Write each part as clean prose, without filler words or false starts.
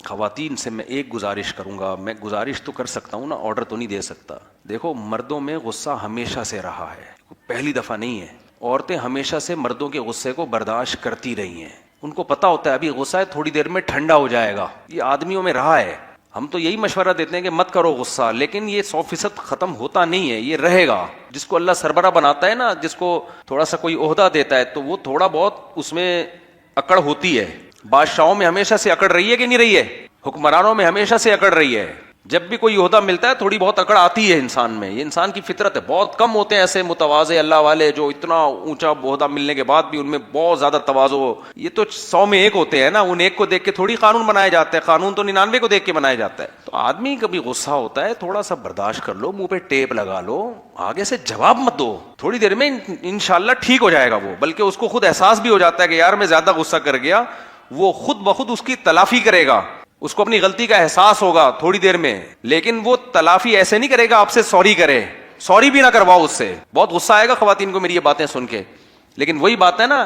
خواتین سے میں ایک گزارش کروں گا، میں گزارش تو کر سکتا ہوں نا، آرڈر تو نہیں دے سکتا. دیکھو مردوں میں غصہ ہمیشہ سے رہا ہے، پہلی دفعہ نہیں ہے. عورتیں ہمیشہ سے مردوں کے غصے کو برداشت کرتی رہی ہیں. ان کو پتا ہوتا ہے ابھی غصہ ہے، تھوڑی دیر میں ٹھنڈا ہو جائے گا. یہ آدمیوں میں رہا ہے. ہم تو یہی مشورہ دیتے ہیں کہ مت کرو غصہ، لیکن یہ 100% ختم ہوتا نہیں ہے، یہ رہے گا. جس کو اللہ سربراہ بناتا ہے نا، جس کو تھوڑا سا کوئی عہدہ دیتا ہے، تو وہ تھوڑا بہت اس میں اکڑ ہوتی ہے. بادشاہوں میں ہمیشہ سے اکڑ رہی ہے کہ نہیں رہی ہے؟ حکمرانوں میں ہمیشہ سے اکڑ رہی ہے. جب بھی کوئی عہدہ ملتا ہے تھوڑی بہت اکڑ آتی ہے انسان میں، یہ انسان کی فطرت ہے. بہت کم ہوتے ہیں ایسے متواضع اللہ والے جو اتنا اونچا عہدہ ملنے کے بعد بھی ان میں بہت زیادہ تواضع ہو. یہ تو 100 میں ایک ہوتے ہیں نا، ان ایک کو دیکھ کے تھوڑی قانون بنایا جاتا ہے، قانون تو 99 کو دیکھ کے بنایا جاتا ہے. تو آدمی کبھی غصہ ہوتا ہے، تھوڑا سا برداشت کر لو، منہ پہ ٹیپ لگا لو، آگے سے جواب مت دو. تھوڑی دیر میں انشاءاللہ ٹھیک ہو جائے گا وہ، بلکہ اس کو خود احساس بھی ہو جاتا ہے کہ یار میں زیادہ غصہ کر گیا. وہ خود بخود اس کی تلافی کرے گا، اس کو اپنی غلطی کا احساس ہوگا تھوڑی دیر میں. لیکن وہ تلافی ایسے نہیں کرے گا آپ سے سوری کرے، سوری بھی نہ کرواؤ اس سے. بہت غصہ آئے گا خواتین کو میری یہ باتیں سن کے، لیکن وہی بات ہے نا،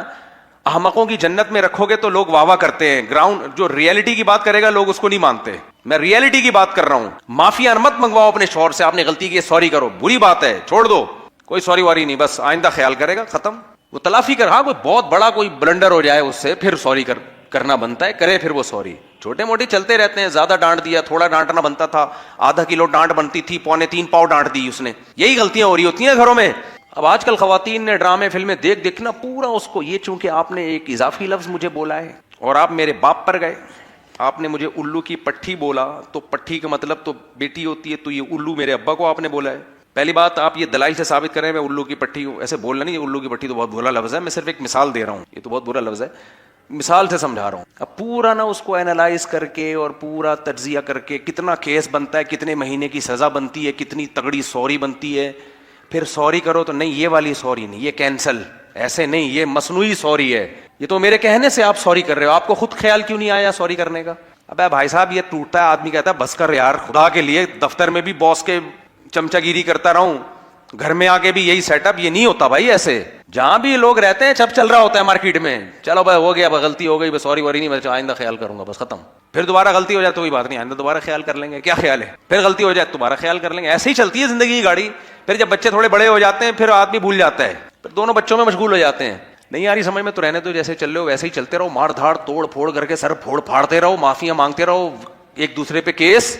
احمقوں کی جنت میں رکھو گے تو لوگ واہ واہ کرتے ہیں. گراؤنڈ جو ریئلٹی کی بات کرے گا لوگ اس کو نہیں مانتے. میں ریئلٹی کی بات کر رہا ہوں. معافیا مت منگواؤ اپنے شوہر سے، آپ نے غلطی کی سوری کرو، بری بات ہے، چھوڑ دو، کوئی سوری واری نہیں، بس آئندہ خیال کرے گا، ختم. وہ تلافی کر. ہاں کوئی بہت بڑا کوئی بلنڈر ہو جائے اس سے پھر سوری کرنا بنتا ہے، کرے پھر وہ سوری. چھوٹے موٹے چلتے رہتے ہیں. زیادہ ڈانٹ دیا، تھوڑا ڈانٹنا بنتا تھا، آدھا کلو ڈانٹ بنتی تھی، 2.25 پاؤ ڈانٹ دی اس نے. یہی غلطیاں ہو رہی ہوتی ہیں گھروں میں. اب آج کل خواتین نے ڈرامے فلمیں دیکھ نا پورا اس کو، یہ چونکہ آپ نے ایک اضافی لفظ مجھے بولا ہے اور آپ میرے باپ پر گئے، آپ نے مجھے الو کی پٹھی بولا، تو پٹھی کا مطلب تو بیٹی ہوتی ہے، تو یہ الو میرے ابا کو آپ نے بولا ہے. پہلی بات آپ یہ دلائل سے ثابت کریں میں الو کی پٹھی ہوں، ایسے بولنا نہیں. الو کی پٹھی تو بہت برا لفظ ہے، میں صرف ایک مثال دے رہا ہوں، یہ تو بہت برا لفظ ہے، مثال سے سمجھا رہا ہوں. اب پورا نا اس کو اینالائز کر کے اور پورا تجزیہ کر کے کتنا کیس بنتا ہے، کتنے مہینے کی سزا بنتی ہے، کتنی تگڑی سوری بنتی ہے. پھر سوری کرو تو نہیں، یہ والی سوری نہیں، یہ کینسل، ایسے نہیں، یہ مصنوعی سوری ہے. یہ تو میرے کہنے سے آپ سوری کر رہے ہو، آپ کو خود خیال کیوں نہیں آیا سوری کرنے کا؟ ابے بھائی صاحب یہ ٹوٹتا ہے، آدمی کہتا ہے بس کر یار خدا کے لیے، دفتر میں بھی باس کے چمچا گیری کرتا رہوں، گھر میں آ کے بھی یہی سیٹ اپ. یہ نہیں ہوتا بھائی ایسے. جہاں بھی لوگ رہتے ہیں سب چل رہا ہوتا ہے مارکیٹ میں، چلو بھائی ہو گیا، غلطی ہو گئی، بس سوری واری نہیں، بس آئندہ خیال کروں گا، بس ختم. پھر دوبارہ غلطی ہو جائے تو کوئی بات نہیں، آئندہ دوبارہ خیال کر لیں گے، کیا خیال ہے. پھر غلطی ہو جائے تو دوبارہ خیال کر لیں گے. ایسے ہی چلتی ہے زندگی کی گاڑی. پھر جب بچے تھوڑے بڑے ہو جاتے ہیں پھر آدمی بھول جاتا ہے، پھر دونوں بچوں میں مشغول ہو جاتے ہیں. نہیں آ رہی سمجھ میں تو رہنے دو، جیسے چل رہے ہو ویسے ہی چلتے رہو، مار دھاڑ توڑ پھوڑ کر کے سر پھوڑ پھاڑتے رہو، معافیاں مانگتے رہو، ایک دوسرے پہ کیس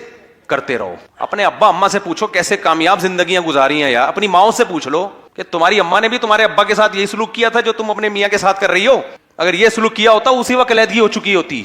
کرتے رہو. اپنے ابا اماں سے پوچھو کیسے کامیاب زندگیاں گزاری ہیں، یا اپنی ماؤں سے پوچھ لو کہ تمہاری اماں نے بھی تمہارے ابا کے ساتھ یہی سلوک کیا تھا جو تم اپنے میاں کے ساتھ کر رہی ہو. اگر یہ سلوک کیا ہوتا اسی وقت علیحدگی ہو چکی ہوتی.